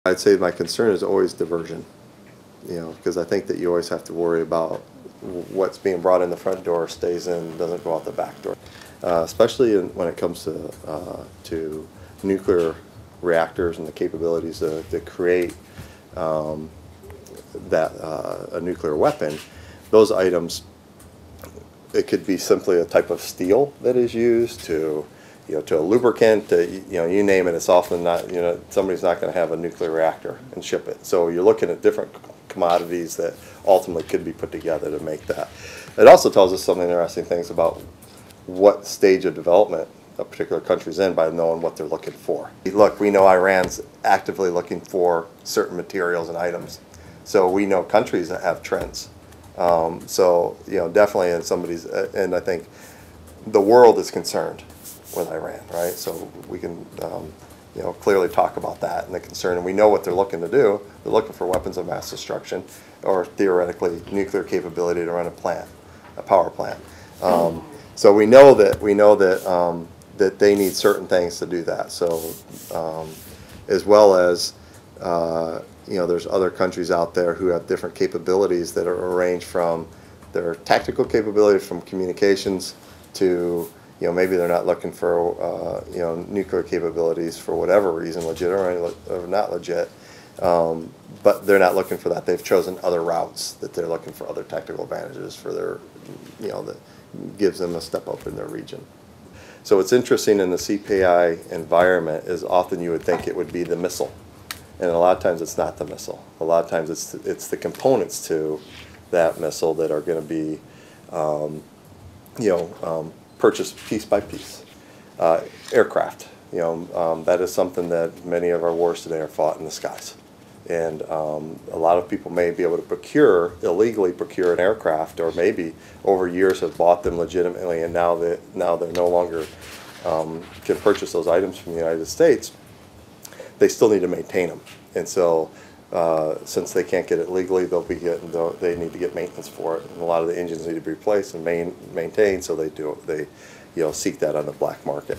I'd say my concern is always diversion, because I think that you always have to worry about what's being brought in the front door stays in, doesn't go out the back door. Especially when it comes to nuclear reactors and the capabilities to create a nuclear weapon. Those items, it could be simply a type of steel that is used to a lubricant, you name it. It's often not, somebody's not going to have a nuclear reactor and ship it. So you're looking at different commodities that ultimately could be put together to make that. It also tells us some interesting things about what stage of development a particular country's in by knowing what they're looking for. Look, we know Iran's actively looking for certain materials and items. So we know countries that have trends. So, definitely in somebody's, and I think the world is concerned with Iran, right? So we can, clearly talk about that and the concern, and we know what they're looking to do. They're looking for weapons of mass destruction, or theoretically nuclear capability to run a plant, a power plant. So we know that that they need certain things to do that. So as well as there's other countries out there who have different capabilities that are ranged from their tactical capabilities, from communications to maybe they're not looking for nuclear capabilities for whatever reason, legit or not legit, but they're not looking for that. They've chosen other routes, that they're looking for other tactical advantages for their, that gives them a step up in their region. So what's interesting in the CPI environment is often you would think it would be the missile, and a lot of times it's not the missile. A lot of times it's the components to that missile that are going to be purchased piece by piece. Aircraft, that is something that many of our wars today are fought in the skies. And a lot of people may be able to illegally procure an aircraft, or maybe over years have bought them legitimately, and now they're no longer can purchase those items from the United States. They still need to maintain them, and so since they can't get it legally, they need to get maintenance for it, and a lot of the engines need to be replaced and maintained. So they seek that on the black market.